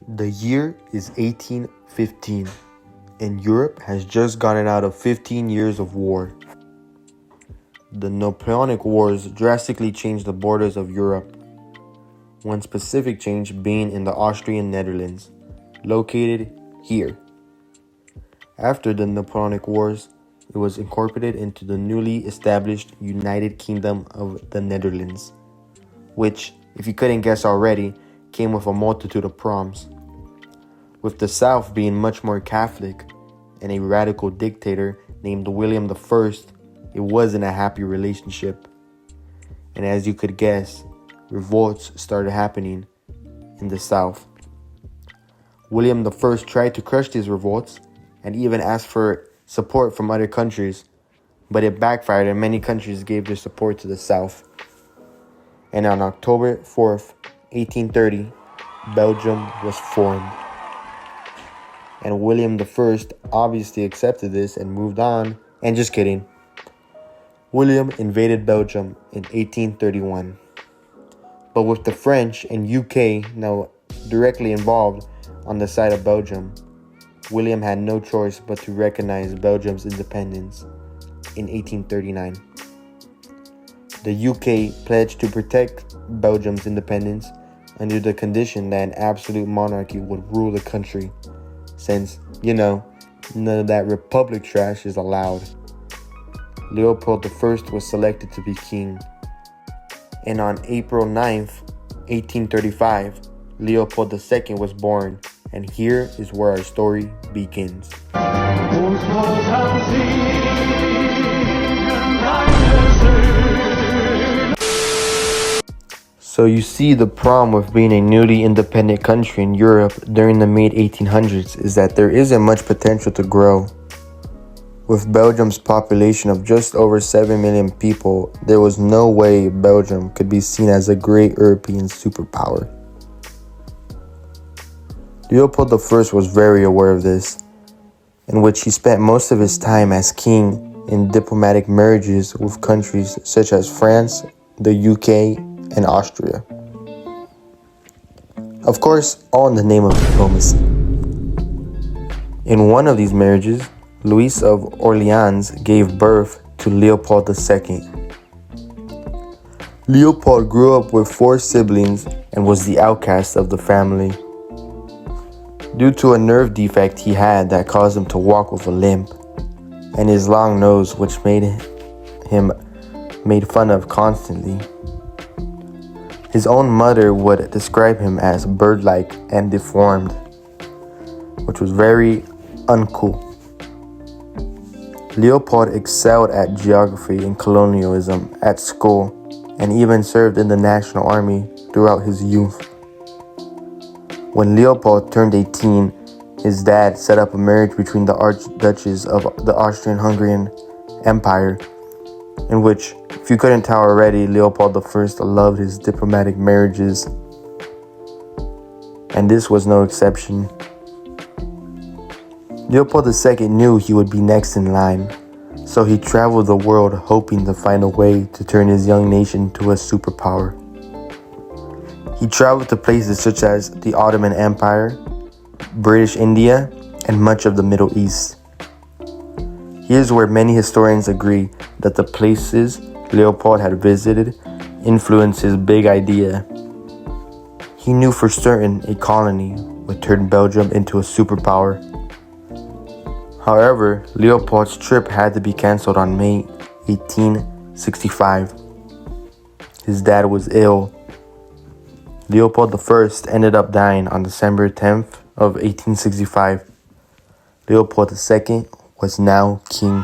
The year is 1815, and Europe has just gotten out of 15 years of war. The Napoleonic Wars drastically changed the borders of Europe, one specific change being in the Austrian Netherlands, located here. After the Napoleonic Wars, it was incorporated into the newly established United Kingdom of the Netherlands, which, if you couldn't guess already, came with a multitude of problems. With the South being much more Catholic and a radical dictator named William I, it wasn't a happy relationship. And as you could guess, revolts started happening in the South. William I tried to crush these revolts and even asked for support from other countries, but it backfired and many countries gave their support to the South. And on October 4th, 1830, Belgium was formed. And William I obviously accepted this and moved on. And just kidding. William invaded Belgium in 1831. But with the French and UK now directly involved on the side of Belgium, William had no choice but to recognize Belgium's independence in 1839. The UK pledged to protect Belgium's independence under the condition that an absolute monarchy would rule the country, since, none of that republic trash is allowed. Leopold I was selected to be king. And on April 9th, 1835, Leopold II was born. And here is where our story begins. So you see, the problem with being a newly independent country in Europe during the mid-1800s is that there isn't much potential to grow. With Belgium's population of just over 7 million people, there was no way Belgium could be seen as a great European superpower. Leopold I was very aware of this, in which he spent most of his time as king in diplomatic marriages with countries such as France, the UK, and Austria. Of course, all in the name of diplomacy. In one of these marriages, Louis of Orleans gave birth to Leopold II. Leopold grew up with 4 siblings and was the outcast of the family. Due to a nerve defect he had that caused him to walk with a limp, and his long nose, which made him made fun of constantly. His own mother would describe him as bird-like and deformed, which was very uncool. Leopold excelled at geography and colonialism at school, and even served in the National Army throughout his youth. When Leopold turned 18, his dad set up a marriage between the archduchess of the Austrian-Hungarian Empire, in which, if you couldn't tell already, Leopold I loved his diplomatic marriages, and this was no exception. Leopold II knew he would be next in line, so he traveled the world hoping to find a way to turn his young nation to a superpower. He traveled to places such as the Ottoman Empire, British India, and much of the Middle East. Here's where many historians agree that the places Leopold had visited influenced his big idea. He knew for certain a colony would turn Belgium into a superpower. However, Leopold's trip had to be cancelled on May 1865. His dad was ill. Leopold I ended up dying on December 10th of 1865. Leopold II was now king.